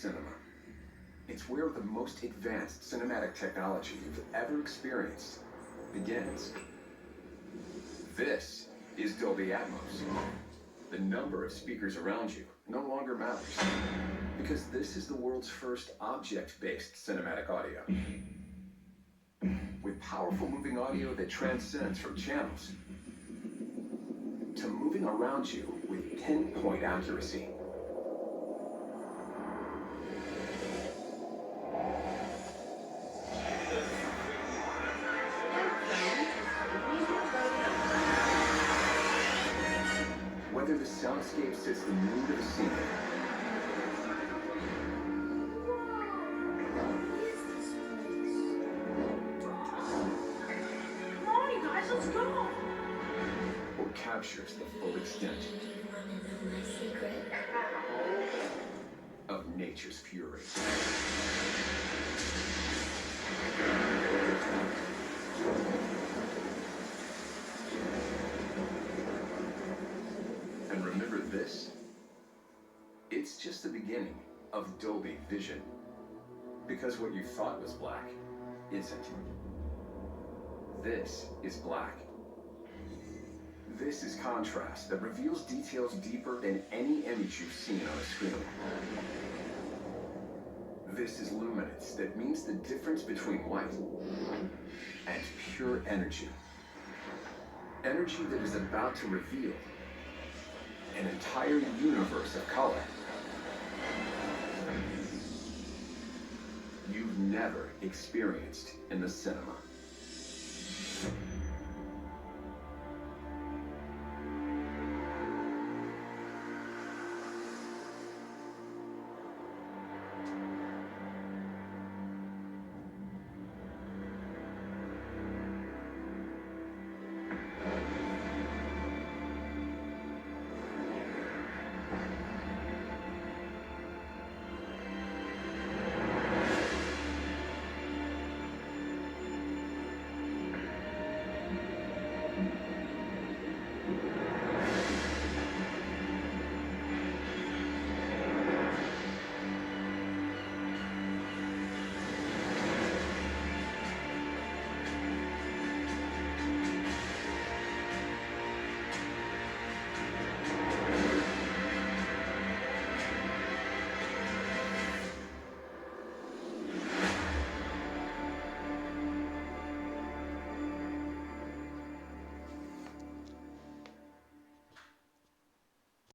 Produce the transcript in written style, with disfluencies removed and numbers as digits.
cinema. It's where the most advanced cinematic technology you've ever experienced begins. This is Dolby Atmos. The number of speakers around you no longer matters, because this is the world's first object-based cinematic audio. With powerful moving audio that transcends from channels to moving around you with pinpoint accuracy. Whether the soundscape sits the mood of the scene, Come on, you guys, let's go! or captures the full extent of nature's fury. And remember this? It's just the beginning of Dolby Vision. Because what you thought was black isn't. This is black. This is contrast that reveals details deeper than any image you've seen on a screen. This is luminance that means the difference between white and pure energy. Energy that is about to reveal an entire universe of color you've never experienced in the cinema.